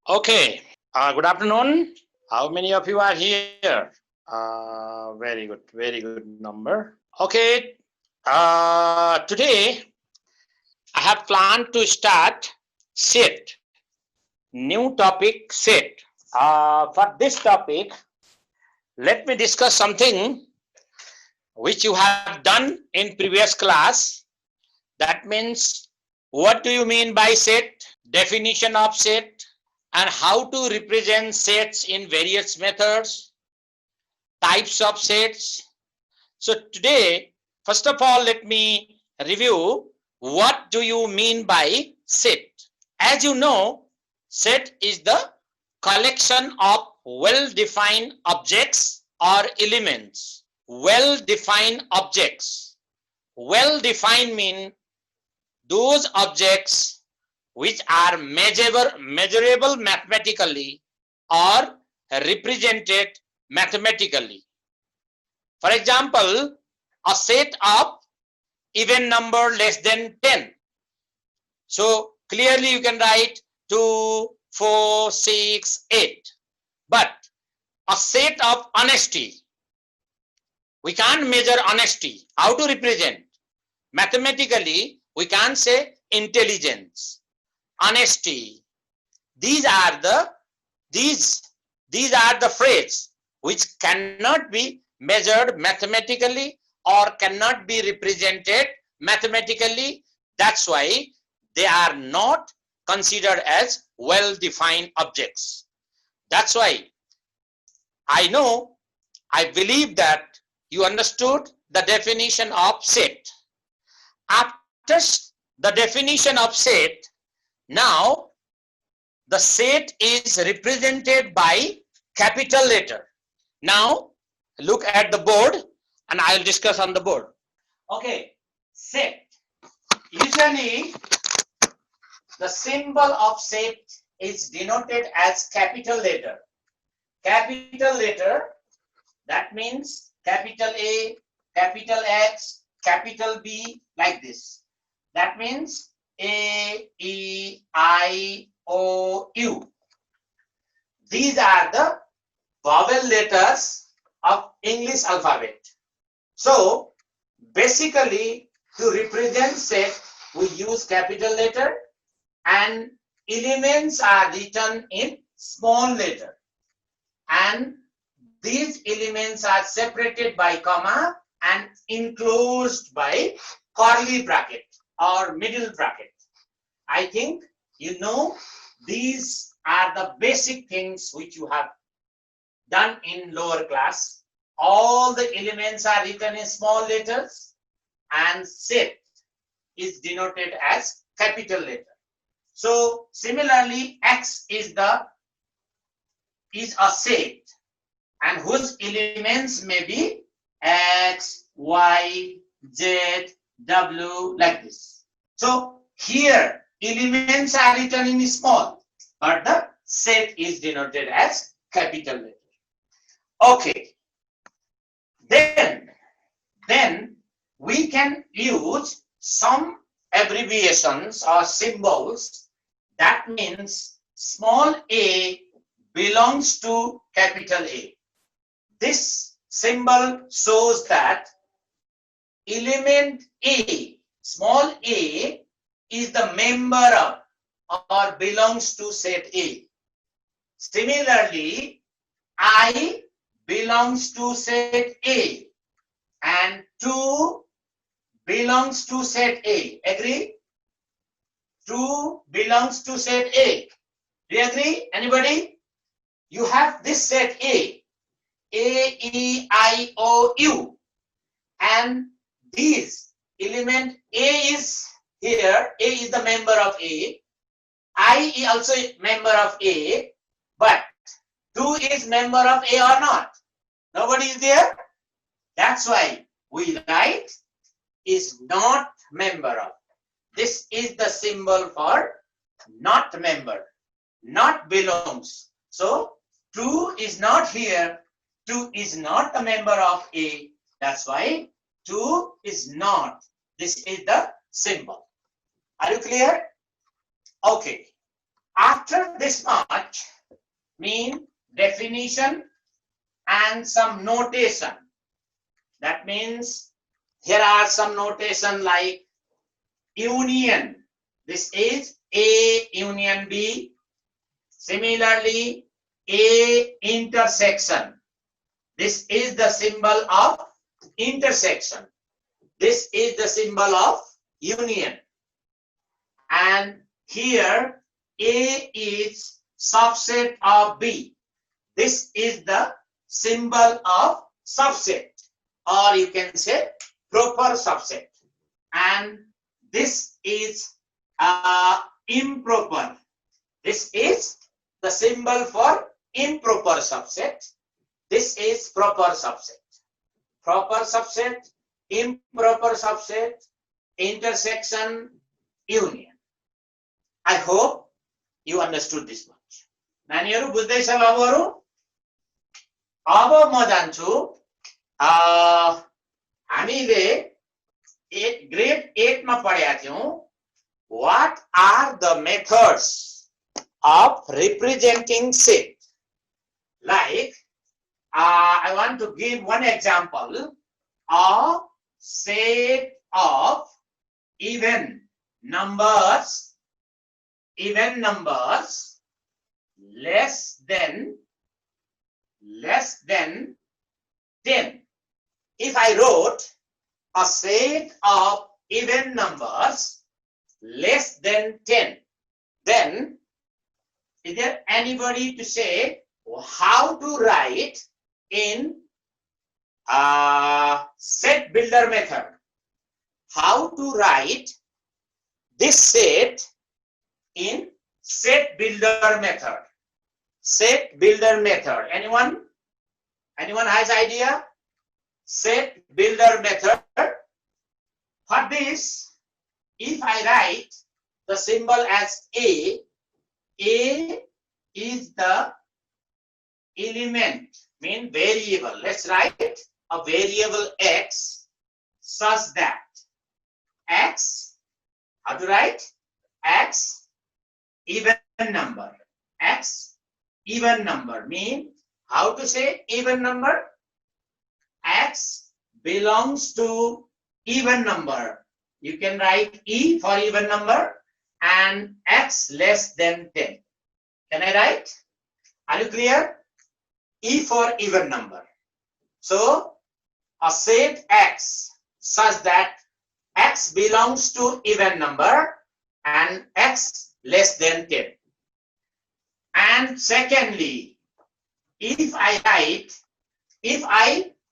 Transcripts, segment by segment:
Okay. Good afternoon. How many of you are here? Very good. Very good number. Okay. Today I have planned to start set. New topic set. For this topic, let me discuss something which you have done in previous class. That means what do you mean by set? Definition of set and how to represent sets in various methods, types of sets. So today, first of all, let me review what do you mean by set. As you know, set is the collection of well-defined objects or elements. Well-defined objects. Well-defined mean those objects which are measurable mathematically or represented mathematically. For example, a set of even number less than 10. So clearly you can write 2, 4, 6, 8. But a set of honesty, we can't measure honesty. How to represent? Mathematically, we can't say intelligence, honesty. These are the phrase which cannot be measured mathematically or cannot be represented mathematically. That's why they are not considered as well-defined objects. That's why I believe that you understood the definition of set. After the definition of set, now the set is represented by capital letter. Now look at the board and I'll discuss on the board. Okay, set. Usually the symbol of set is denoted as capital letter. Capital letter, that means capital A, capital X, capital B, like this. That means A, E, I, O, U. These are the vowel letters of English alphabet. So basically to represent set we use capital letter and elements are written in small letter, and these elements are separated by comma and enclosed by curly bracket or middle bracket. I think you know these are the basic things which you have done in lower class. All the elements are written in small letters and set is denoted as capital letter. So similarly, X is a set and whose elements may be X, Y, Z, W, like this. So here elements are written in small, but the set is denoted as capital letter. Okay. Then we can use some abbreviations or symbols. That means small a belongs to capital A. This symbol shows that element A, small a, is the member of or belongs to set A. Similarly, I belongs to set A and 2 belongs to set A. Agree? 2 belongs to set A. Do you agree? Anybody? You have this set A, E, I, O, U, and these element A is here. A is the member of A. I is also a member of A, but 2 is member of A or not? Nobody is there. That's why we write is not member of. This is the symbol for not member, not belongs. So 2 is not here. 2 is not a member of A. That's why 2 is not. This is the symbol. Are you clear? Okay. After this much, mean definition and some notation. That means here are some notation like union. This is A union B. Similarly, A intersection. This is the symbol of intersection. This is the symbol of union. And here A is subset of B. This is the symbol of subset, or you can say proper subset. And this is improper. This is the symbol for improper subset. This is proper subset. Proper subset, improper subset, intersection, union. I hope you understood this much. नानीहरु बुझ्दैछ बाबुहरु? अब म जान्छु हामीले grade 8 मा पढेका थियौं. What are the methods of representing set? Like, I want to give one example. A set of even numbers less than 10. If I wrote a set of even numbers less than 10, then is there anybody to say how to write in set builder method? How to write this set in set builder method? Set builder method. Anyone has idea? Set builder method. For this, if I write the symbol as A is the element, mean variable. Let's write a variable X such that X, how to write? X even number. X even number mean how to say even number? X belongs to even number. You can write E for even number and X less than 10. Can I write? Are you clear? E for even number. So a set X such that X belongs to even number and X less than 10. And secondly, if I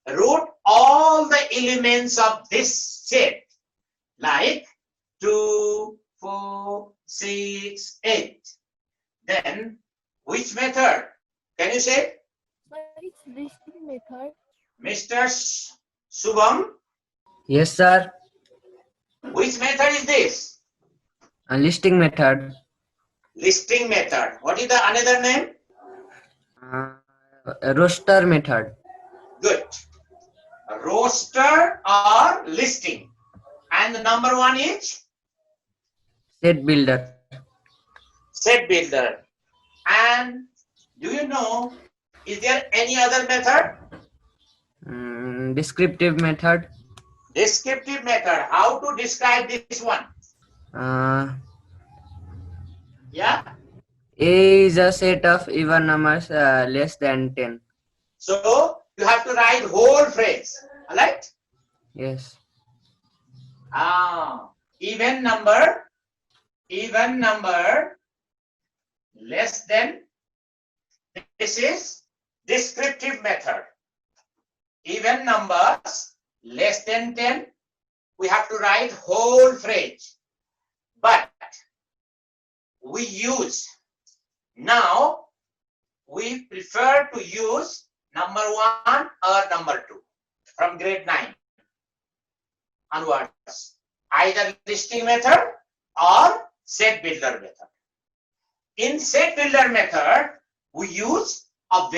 wrote all the elements of this set like 2, 4, 6, 8, then which method? Can you say? It's listing method. Mr. Subham? Yes, sir. Which method is this? A listing method. Listing method. What is the another name? Roster method. Good. Roster or listing. And the number one is? Set builder. Set builder. And do you know, is there any other method? Descriptive method. Descriptive method. How to describe this one? Yeah. A is a set of even numbers less than 10. So you have to write whole phrase. Alright? Yes. Even number less than. This is descriptive method. Even numbers less than 10, we have to write whole phrase. But we prefer to use number 1 or number 2 from grade 9 onwards. Either listing method or set builder method. In set builder method, we use a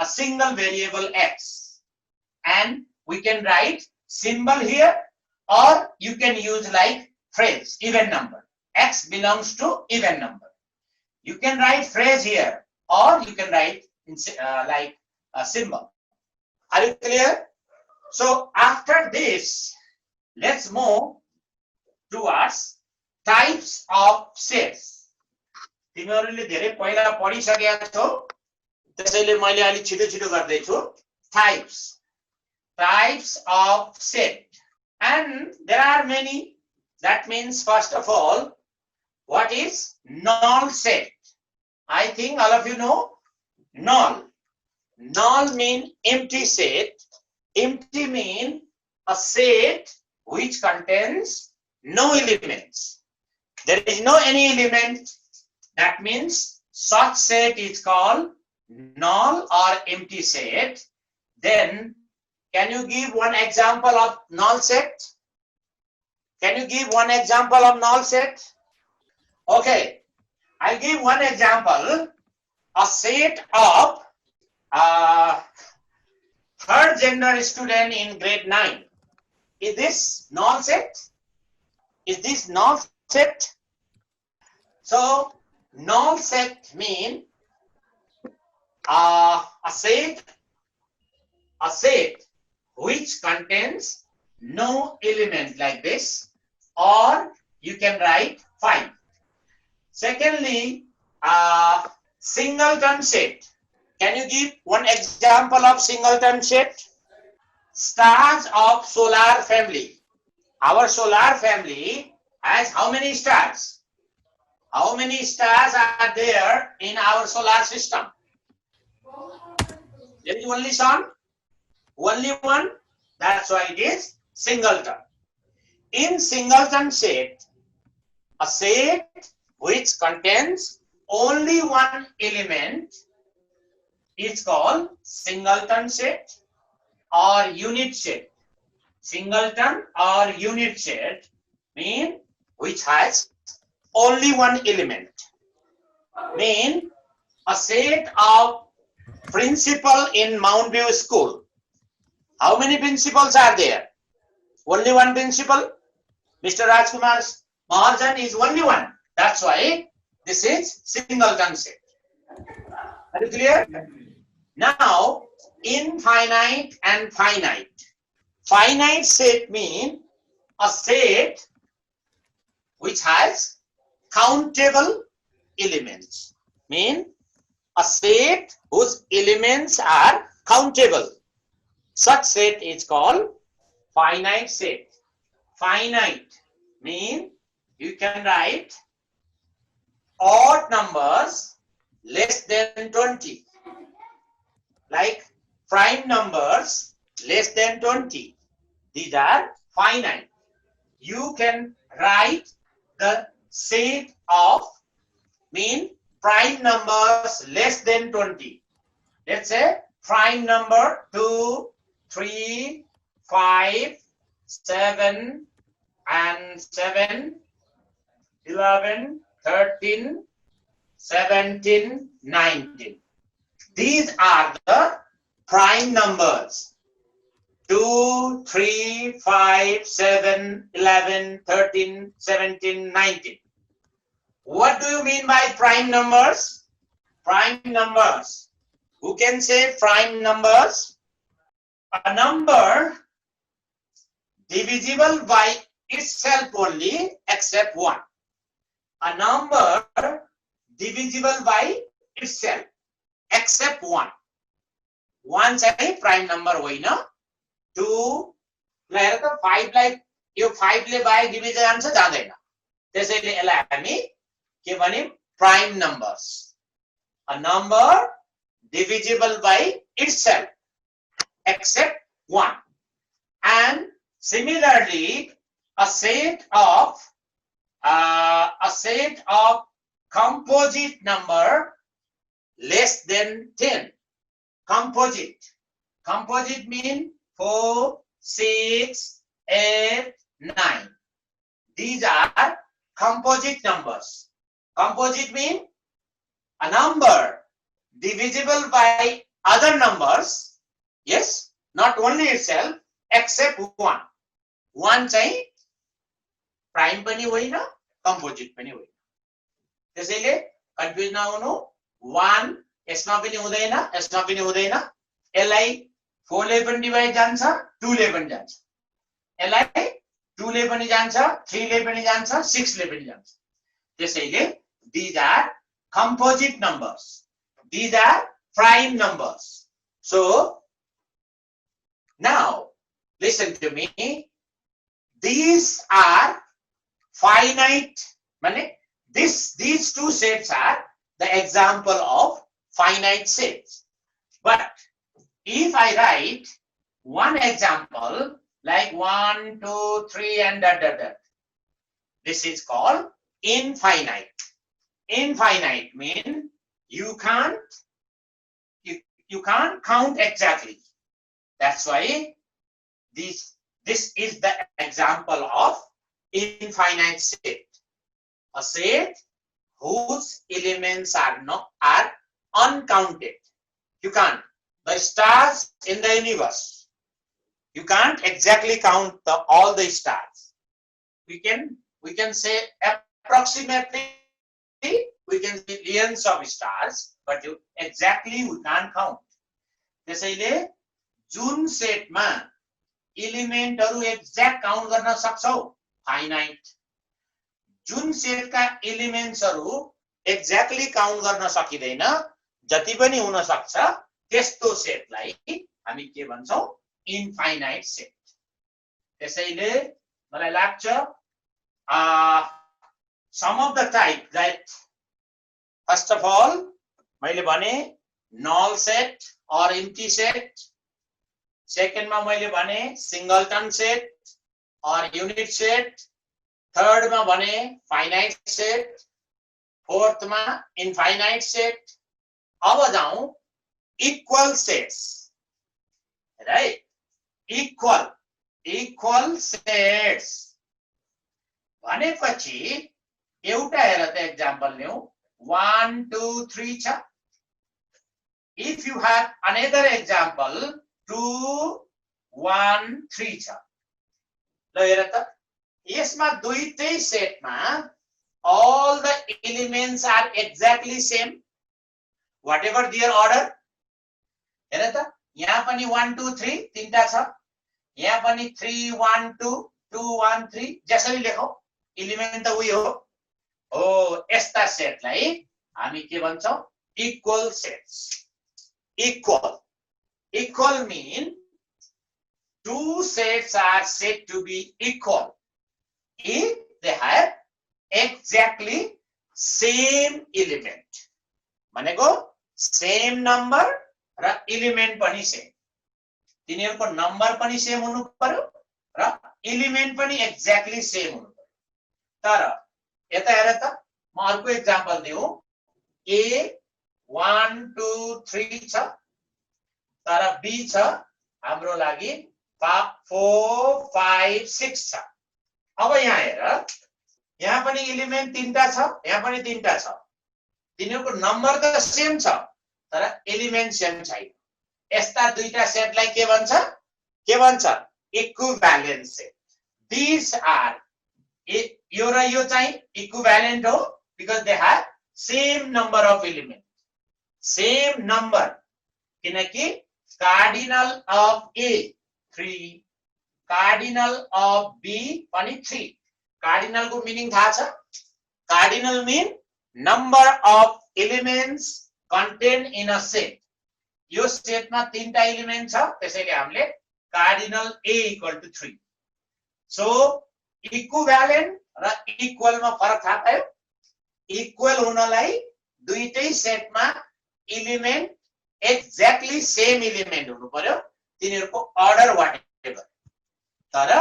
single variable X, and we can write symbol here, or you can use like phrase even number. X belongs to even number. You can write phrase here, or you can write in, like a symbol. Are you clear? So after this, let's move towards types of sets. तिमीहरूले धेरै पहिला पढिसकेका छौ, त्यसैले मैले अलि छिटो गर्दैछु. Types of set, and there are many. That means first of all, what is null set? I think all of you know null. Null mean empty set. Empty mean a set which contains no elements. There is no any element. That means such set is called null or empty set. Then can you give one example of null set? Can you give one example of null set? Okay, I'll give one example. A set of third gender student in grade 9. Is this null set? Is this null set? So null set mean a set which contains no element like this, or you can write 5. Secondly, singleton set. Can you give one example of singleton set? Stars of solar family. Our solar family has how many stars? How many stars are there in our solar system? There is only sun? Only one? That's why it is singleton. In singleton set, a set which contains only one element is called singleton set or unit set. Singleton or unit set mean which has only one element. Mean a set of principal in Mount View School. How many principals are there? Only one principal. Mr. Rajkumar Mahajan is only one. That's why this is singleton set. Are you clear? Now, infinite and finite. Finite set mean a set which has countable elements. Mean a set whose elements are countable. Such set is called finite set. Finite mean you can write odd numbers less than 20. Like prime numbers less than 20. These are finite. You can write the set of mean prime numbers less than 20. Let's say prime number 2, 3, 5, 7, and 7, 11, 13, 17, 19. These are the prime numbers. 2, 3, 5, 7, 11, 13, 17, 19. What do you mean by prime numbers? Prime numbers. Who can say prime numbers? A number divisible by itself only except 1. A number divisible by itself except 1. 1 चाहिँ prime number होइन. 2 लाई हेर त 5 लाई यो 5 ले by division जान्छ जाँदैन. त्यसैले यसलाई हामी के भन्यौं prime numbers. A number divisible by itself except 1. And similarly, a set of composite number less than 10. Composite mean 4, 6, 8, 9. These are composite numbers. Composite mean a number divisible by other numbers. Yes, not only itself except 1. 1 चाहिँ prime पनि होइन, composite पनि होइन. त्यसैले confuse नहुनु 1 यसमा पनि हुँदैन यसमा पनि हुँदैन यसलाई 4 ले पनि डिवाइड जान्छ 2 ले पनि जान्छ यसलाई 2 ले पनि जान्छ 3 ले पनि जान्छ 6 ले पनि जान्छ त्यसैले these are composite numbers these are prime numbers so now listen to me these are finite mane these two sets are the example of finite sets but if I write one example like 1 2 3 and dot dot dot this is called infinite infinite mean you can't count exactly that's why this is the example of infinite set a set whose elements are uncounted you can't the stars in the universe you can't exactly count all the stars we can say approximately we can see millions of stars but exactly we can't count त्यसैले जुन सेटमा एलिमेन्टहरु exact count गर्न सक्छौ finite जुन सेटका एलिमेन्ट्सहरु exactly count गर्न सकिदैन जति पनि हुन सक्छ त्यस्तो सेटलाई हामी के भन्छौ इन्फाइनाइट सेट त्यसैले मलाई लाग्छ some of the type that first of all मैले भने null set or empty set second मा मैले भने singleton set or unit set third मा भने finite set fourth मा infinite set अब जाउँ equal sets right equal sets भनेपछि एउटा हेर त एक्जाम्पल ल्याऊ 1 2 3 छ if you have another example 2 1 3 छ ल हेर त यसमा दुईटै सेटमा all the elements are exactly same whatever their order हेर त यहाँ पनि 1 2 3 तीनटा छ यहाँ पनि 3 1 2 2 1 3 जसरी लेखौ एलिमेन्ट त उही हो यस्ता सेटलाई हामी के भन्छौं equal sets equal mean two sets are said to be equal if they have exactly same element भनेको same number र element पनि same तिनीहरुको नम्बर पनि सेम हुनु पर्यो र एलिमेन्ट पनि एक्ज्याक्टली सेम हुनु पर्यो तर यता हेर त म अर्को एक्जाम्पल दिउँ a 1 2 3 छ तर b छ हाम्रो लागि 4 5 6 छ अब यहाँ हेर यहाँ पनि एलिमेन्ट तीनटा छ यहाँ पनि तीनटा छ तिनीहरुको नम्बर त सेम छ तर एलिमेन्ट सेम छैन यस्ता दुईटा सेटलाई के भन्छ इक्विभ्यालेन्ट सेट these are यो र यो चाहिँ इक्विभ्यालेन्ट हो because they have same number of element same number किनकि cardinal of a 3 cardinal of b पनि 3 cardinal को meaning थाहा छ cardinal mean number of elements contained in a set यो सेटमा तीनटा element छ त्यसैले हामीले कार्डिनल a = 3 सो इक्विभ्यालेन्ट र इक्वल मा फरक थाहा पायो इक्वल हुनलाई दुईटै सेटमा एलिमेन्ट एक्ज्याक्टली सेम एलिमेन्ट हुनु पर्यो तिनीहरुको अर्डर व्हाटएभर तर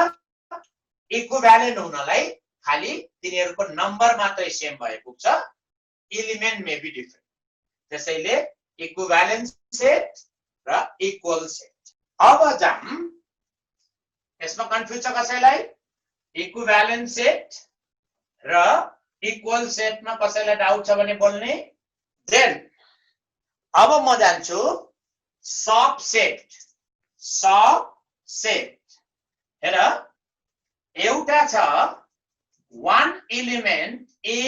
इक्विभ्यालेन्ट हुनलाई खाली तिनीहरुको नम्बर मात्रै सेम भए पुग्छ एलिमेन्ट मे बी डिफरेन्ट त्यसैले इक्विभ्यालेन्ट सेट र इक्वल सेट अब जाम यसमा कन्फ्युज छ कसैलाई इक्विभ्यालेन्ट सेट र इक्वल सेटमा कसैलाई डाउट छ भने बोल्ने देन अब म जान्छु सब सेट हेर एउटा छ one element a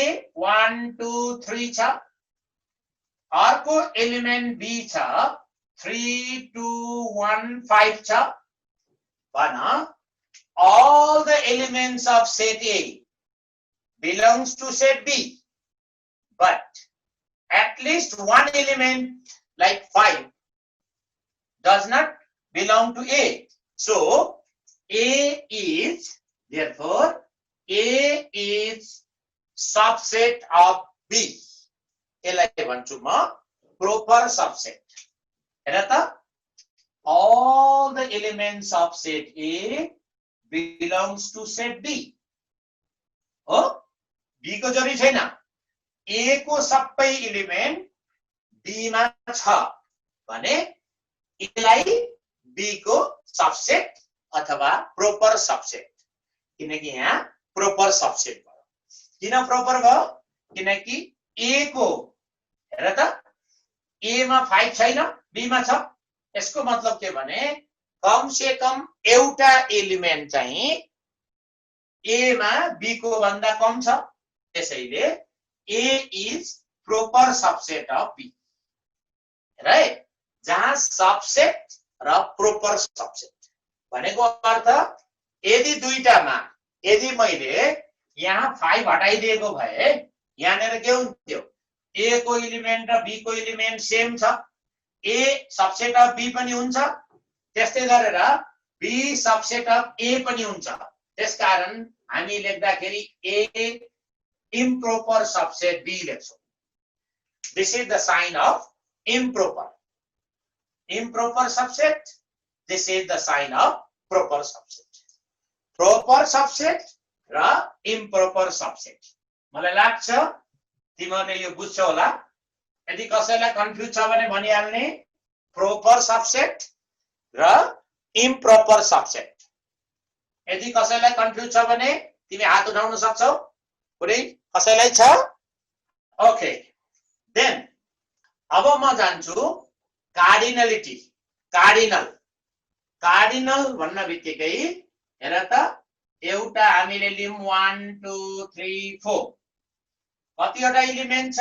1 2 3 छ अर्को एलिमेन्ट बी छ 3 2 1 5 छ भन all the elements of set A belongs to set B, but at least one element like 5 does not belong to A. So A is, therefore A is subset of B. यसलाई भन्छु म proper subset. हेर त all the elements of set A belongs to set B. हो B को जरुरी छैन. A को सबै एलिमेन्ट B मा छ भने यसलाई B को सबसेट अथवा प्रोपर सबसेट. किनकि यहाँ प्रोपर सबसेट भयो. किन प्रोपर भयो? किनकि A को हेर त A मा 5 छैन B मा छ. यसको मतलब के भने कम से कम एउटा एलिमेन्ट चाहिँ A मा B को भन्दा कम छ. त्यसैले A is proper subset of B. Right? जहाँ सबसेट र प्रोपर सबसेट भनेको अर्थ यदि दुईटामा यदि मैले यहाँ 5 हटाइदिएको भए यहाँनेर के हुन्थ्यो? A को एलिमेन्ट र B को एलिमेन्ट सेम छ. A सबसेट अफ B पनि हुन्छ. त्यस्तै गरेर B सबसेट अफ A पनि हुन्छ. त्यसकारण हामी लेख्दाखेरि A improper subset B लेख्छौं. This is the sign of improper. Improper subset. This is the sign of proper subset. Proper subset raw improper subset. मलाई लाग्छ तिमीहरूले यो बुझ्छौ होला. यदि कसैलाई कन्फ्युज छ भने भनिहाल्ने. proper subset र improper subset. यदि कसैलाई कन्फ्युज छ भने तिमी हात उठाउन सक्छौ. कुनै कसैलाई छ? ओके. देन अब म जान्छु कार्डिनलिटी. कार्डिनल भन्न बित्तिकै हेर त एउटा हामीले लियौं 1 2 3 4 कतिवटा एलिमेन्ट छ?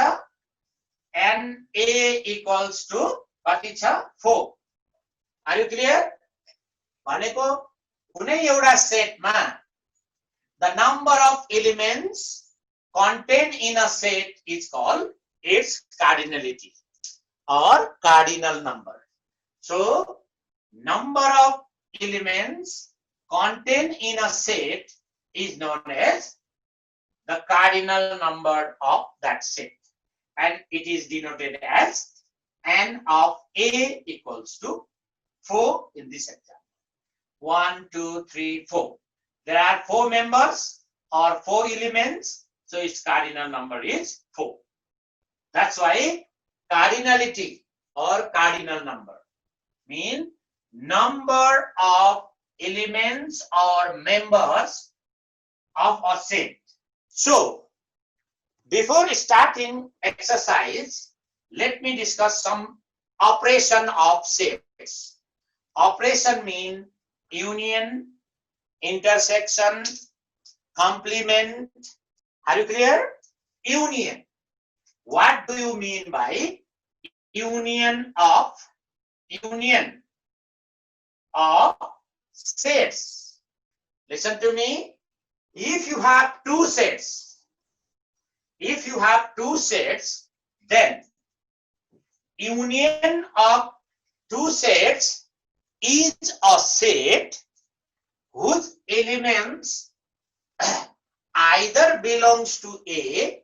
and A equals to कति छ? 4. Are you clear? भनेको कुनै एउटा सेटमा the number of elements contained in a set is called its cardinality or cardinal number. So, number of elements contained in a set is known as the cardinal number of that set, and it is denoted as n of A equals to 4 in this example. 1 2 3 4. There are 4 members or 4 elements, so its cardinal number is 4. That's why cardinality or cardinal number mean number of elements or members of a set. So, before starting exercise, let me discuss some operation of sets. Operation mean union, intersection, complement. Are you clear? Union. What do you mean by union of sets? Listen to me. If you have two sets, then union of two sets is a set whose elements either belongs to A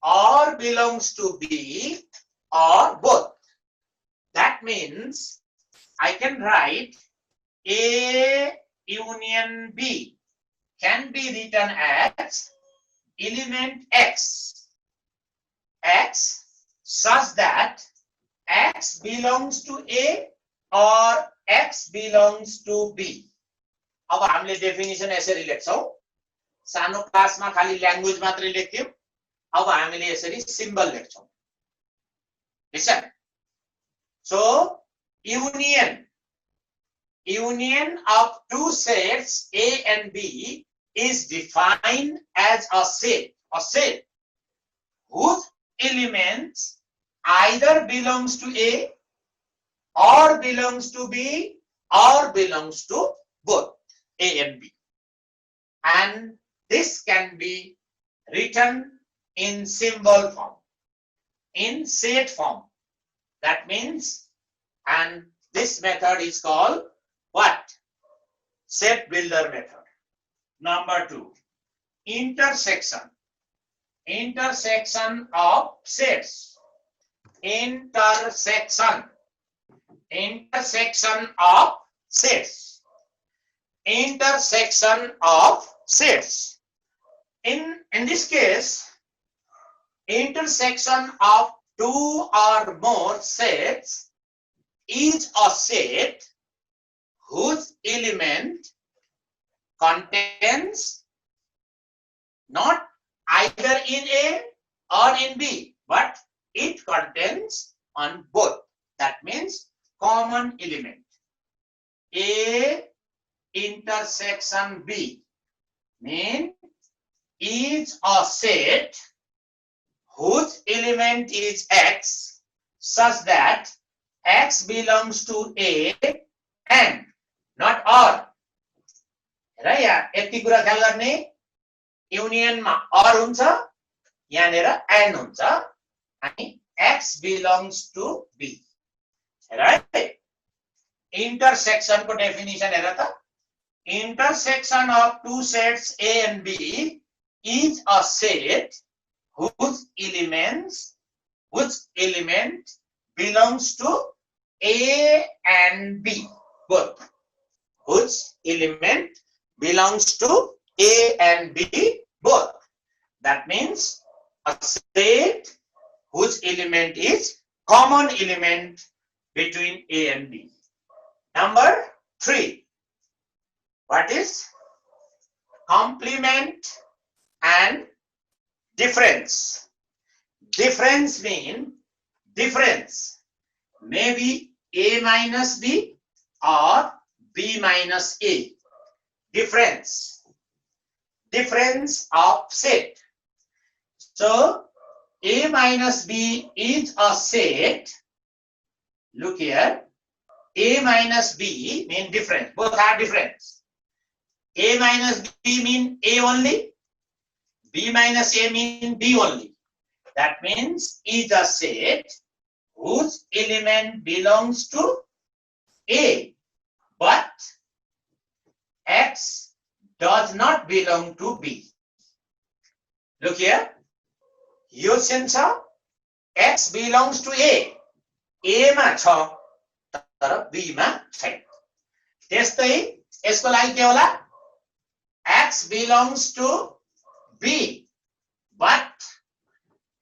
or belongs to B or both. That means I can write A union B can be written as element X such that X belongs to A or X belongs to B. अब हामीले definition यसरी लेख्छौं. सानो क्लासमा खाली language मात्रै लेख्थ्यौं. अब हामीले यसरी symbol लेख्छौं. Listen. So union of two sets A and B is defined as a set whose elements either belongs to A or belongs to B or belongs to both A and B. And this can be written in symbol form, in set form. That means, and this method is called what? Set builder method. Number 2, intersection. Intersection of sets. Intersection. Intersection of sets. Intersection of sets. In this case, intersection of two or more sets is a set whose element contains not either in A or in B, but it contains on both. That means common element. A intersection B means is a set whose element is X such that X belongs to A and not or. हेर यहाँ यति कुरा ख्याल गर्ने, युनियनमा or हुन्छ, यहाँनिर and हुन्छ, अनि X belongs to B. Right? Intersection को definition हेर त. Intersection of two sets A and B is a set whose element belongs to A and B both. Whose element belongs to A and B both. That means a set whose element is common element between A and B. Number 3. What is complement and difference? Difference means difference. Maybe A minus B or B minus A. Difference. Difference of set. So A minus B is a set. Look here. A minus B mean difference. Both are difference. A minus B mean A only. B minus A mean B only. That means is a set whose element belongs to A, but X does not belong to B. Look here. Yo sense X belongs to A. A मा छ तर B मा छैन. त्यस्तै यसको लागि के होला? X belongs to B, but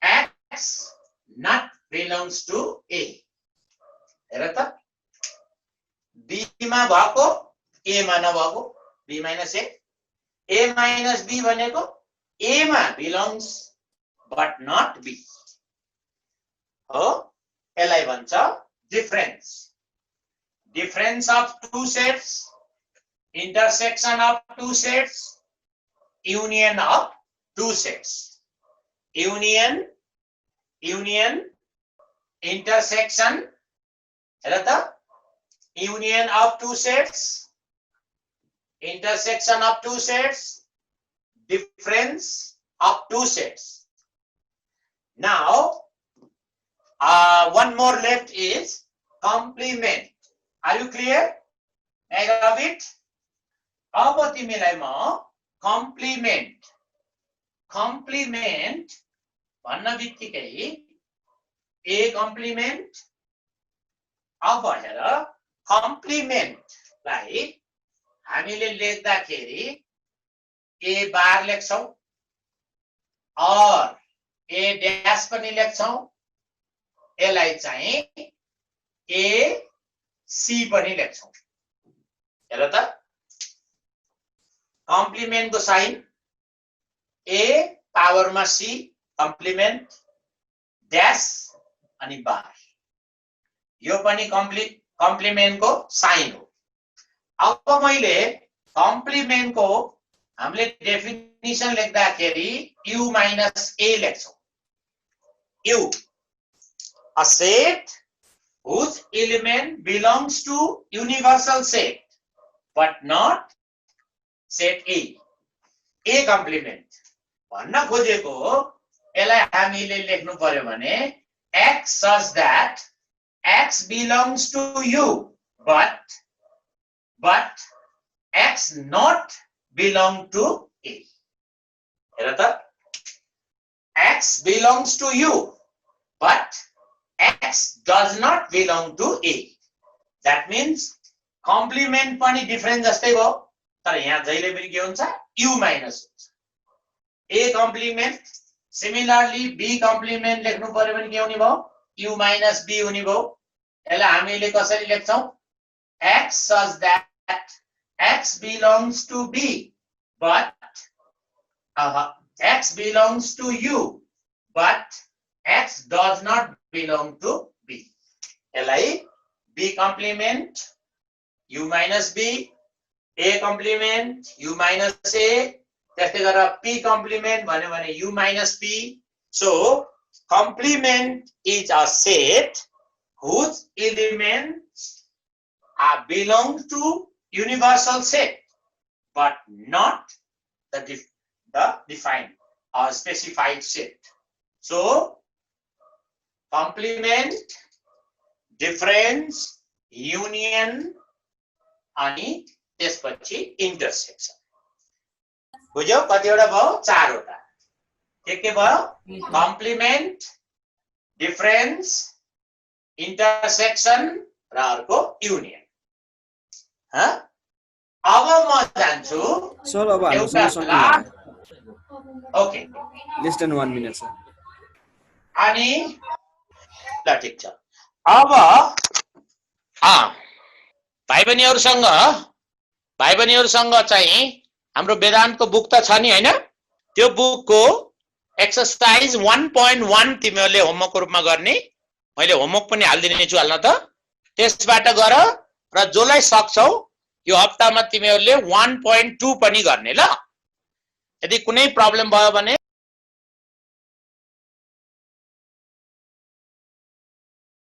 X not belongs to A. हेर त, B मा भएको A मा नभएको, B minus A. A minus B भनेको A मा belongs but not B. हो, यसलाई भन्छ difference. Difference of two sets, intersection of two sets, union of two sets. Union, intersection, हेर त, union of two sets, intersection of two sets, difference of two sets. Now, one more left is complement. Are you clear? I got it. अब तिमीलाई म complement भन्न बित्तिकै A complement. अब हेर, complement लाई हामीले लेख्दाखेरि A बार लेख्छौं और A dash पनि लेख्छौं, यसलाई चाहिँ A C पनि लेख्छौं. हेर त, कम्प्लिमेन्ट को साइन A पावर मा C कम्प्लिमेन्ट ड्याश अनि बार. यो पनि कम्प्लिमेन्ट को साइन हो. अब मैले कम्प्लिमेन्ट को हामीले डेफिनिसन लेख्दाखेरि U minus A लेख्छौं. U a set whose element belongs to universal set but not set A. A complement भन्न खोजेको यसलाई हामीले लेख्नु पर्यो भने x such that x belongs to u but x not belong to A. हेर त x belongs to u but x does not belong to A. That means complement पनि different जस्तै भयो तर यहाँ जहिले पनि के हुन्छ u माइनस हुन्छ A complement. Similarly B complement लेख्नु पर्यो भने के हुने भयो u minus b हुने भयो यसलाई हामीले कसरी लेख्छौं x such that x belongs to b but x belongs to u but x does not belong to b. यसलाई b complement u minus b, a complement u minus a, त्यस्तै गरेर p complement भन्यो भने u minus p. So complement is a set whose elements belong to universal set but not the defined or specified set. So complement, difference, union अनि त्यसपछि intersection. बुझ्यौ कतिवटा भयो चारवटा के भयो कम्प्लिमेन्ट डिफरेन्स इन्टरसेक्सन र अर्को युनियन अब म जान्छु सर अब हाम्रो okay less than 1 minute sir अनि ल ठीक छ अब भाइ बहिनीहरुसँग चाहिँ हाम्रो वेदान्तको बुक त छ नि हैन त्यो बुकको एक्सरसाइज 1.1 तिमीहरुले होमवर्कको रूपमा गर्ने मैले होमवर्क पनि हाल्दिने छु हाल्न त त्यसबाट गर र जसलाई सक्छौ यो हप्तामा तिमीहरुले 1.2 पनि गर्ने ल यदि कुनै प्रब्लम भयो भने